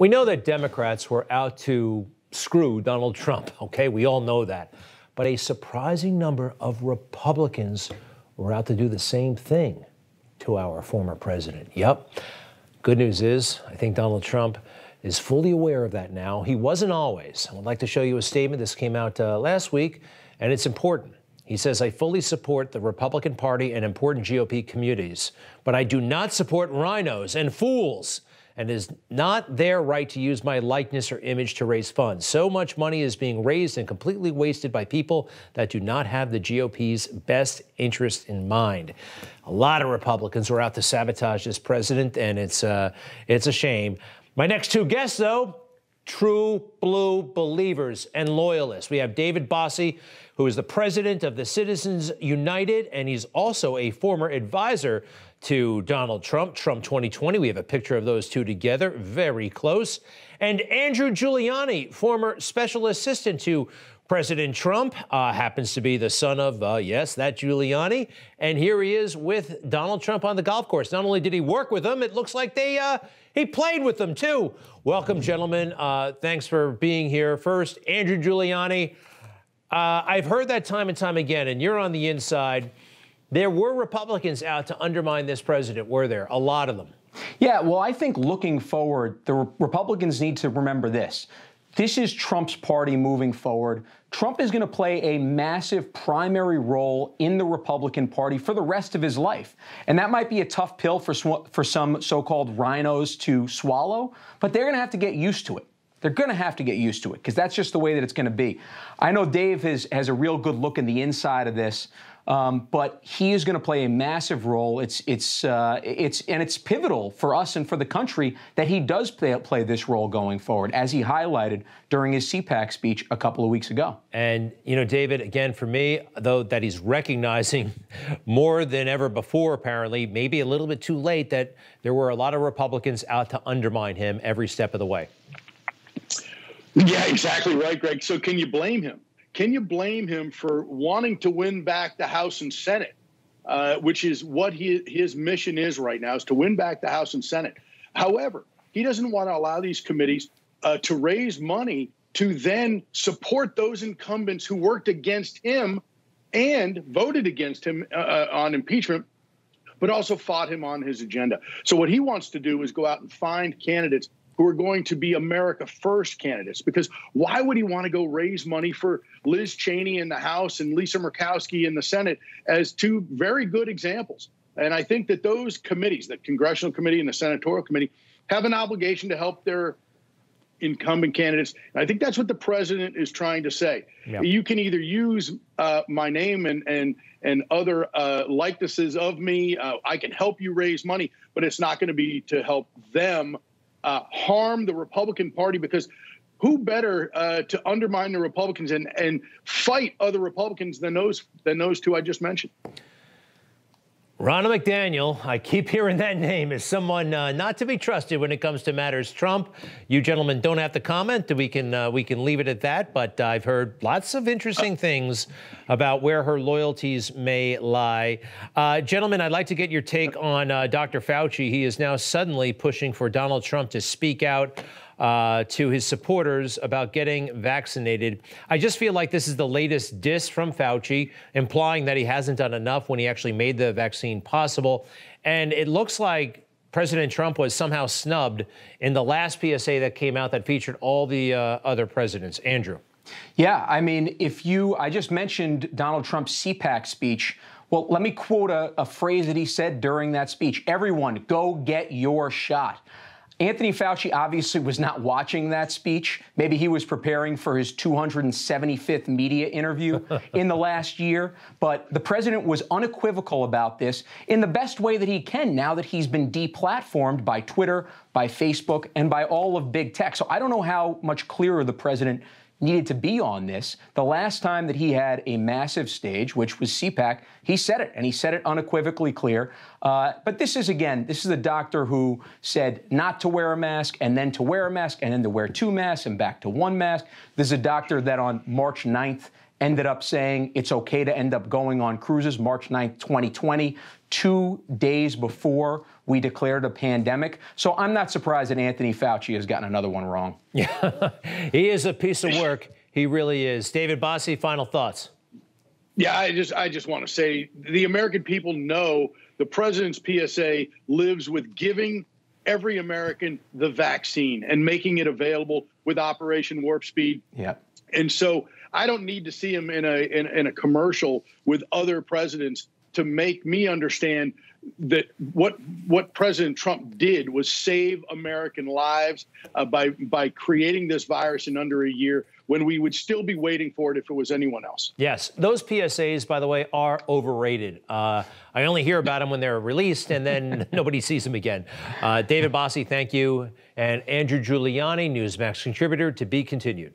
We know that Democrats were out to screw Donald Trump, okay? We all know that. But a surprising number of Republicans were out to do the same thing to our former president. Yep. Good news is, I think Donald Trump is fully aware of that now. He wasn't always. I would like to show you a statement. This came out last week, and it's important. He says, I fully support the Republican Party and important GOP communities, but I do not support rhinos and fools, and it is not their right to use my likeness or image to raise funds. So much money is being raised and completely wasted by people that do not have the GOP's best interest in mind. A lot of Republicans were out to sabotage this president, and it's a shame. My next two guests, though, true blue believers and loyalists. We have David Bossie, who is the president of the Citizens United, and he's also a former advisor to Donald Trump, Trump 2020. We have a picture of those two together, very close. And Andrew Giuliani, former special assistant to President Trump, happens to be the son of, yes, that Giuliani. And here he is with Donald Trump on the golf course. Not only did he work with him, it looks like he played with them, too. Welcome, gentlemen. Thanks for being here. First, Andrew Giuliani. I've heard that time and time again, and you're on the inside. There were Republicans out to undermine this president, were there? A lot of them. Yeah, well, I think looking forward, the Republicans need to remember this. This is Trump's party moving forward. Trump is going to play a massive primary role in the Republican Party for the rest of his life. And that might be a tough pill for some so-called rhinos to swallow, but they're going to have to get used to it. They're going to have to get used to it because that's just the way that it's going to be. I know Dave has a real good look in the inside of this, but he is going to play a massive role. It's pivotal for us and for the country that he does play this role going forward, as he highlighted during his CPAC speech a couple of weeks ago. And, you know, David, again, for me, though, that he's recognizing more than ever before, apparently, maybe a little bit too late, that there were a lot of Republicans out to undermine him every step of the way. Yeah, exactly right, Greg. So can you blame him? Can you blame him for wanting to win back the House and Senate, which is what his mission is right now, is to win back the House and Senate? However, he doesn't want to allow these committees to raise money to then support those incumbents who worked against him and voted against him on impeachment, but also fought him on his agenda. So what he wants to do is go out and find candidates who are going to be America First candidates, because why would he want to go raise money for Liz Cheney in the House and Lisa Murkowski in the Senate as two very good examples? And I think that those committees, the Congressional Committee and the Senatorial Committee, have an obligation to help their incumbent candidates. And I think that's what the president is trying to say. Yep. You can either use my name and other likenesses of me. I can help you raise money, but it's not going to be to help them harm the Republican Party, because who better to undermine the Republicans and fight other Republicans than those two I just mentioned? Ronna McDaniel, I keep hearing that name, is someone not to be trusted when it comes to matters Trump. You gentlemen don't have to comment. We can leave it at that. But I've heard lots of interesting things about where her loyalties may lie. Gentlemen, I'd like to get your take on Dr. Fauci. He is now suddenly pushing for Donald Trump to speak out to his supporters about getting vaccinated. I just feel like this is the latest diss from Fauci, implying that he hasn't done enough when he actually made the vaccine possible. And it looks like President Trump was somehow snubbed in the last PSA that came out that featured all the other presidents. Andrew. Yeah, I mean, I just mentioned Donald Trump's CPAC speech. Well, let me quote a phrase that he said during that speech. Everyone, go get your shot. Anthony Fauci obviously was not watching that speech. Maybe he was preparing for his 275th media interview in the last year. But the president was unequivocal about this in the best way that he can now that he's been deplatformed by Twitter, by Facebook, and by all of big tech. So I don't know how much clearer the president needed to be on this. The last time that he had a massive stage, which was CPAC, he said it, and he said it unequivocally clear. But this is a doctor who said not to wear a mask, and then to wear a mask, and then to wear two masks, and back to one mask. This is a doctor that on March 9th ended up saying it's okay to end up going on cruises, March 9th, 2020, 2 days before we declared a pandemic. So I'm not surprised that Anthony Fauci has gotten another one wrong. Yeah, he is a piece of work. He really is. David Bossie, final thoughts. Yeah, I just want to say the American people know the president's PSA lives with giving every American the vaccine and making it available with Operation Warp Speed. Yeah. And so I don't need to see him in a commercial with other presidents to make me understand that what President Trump did was save American lives by creating this virus in under a year, when we would still be waiting for it if it was anyone else. Yes, those PSAs, by the way, are overrated. I only hear about them when they're released, and then nobody sees them again. David Bossie, thank you. And Andrew Giuliani, Newsmax contributor, to be continued.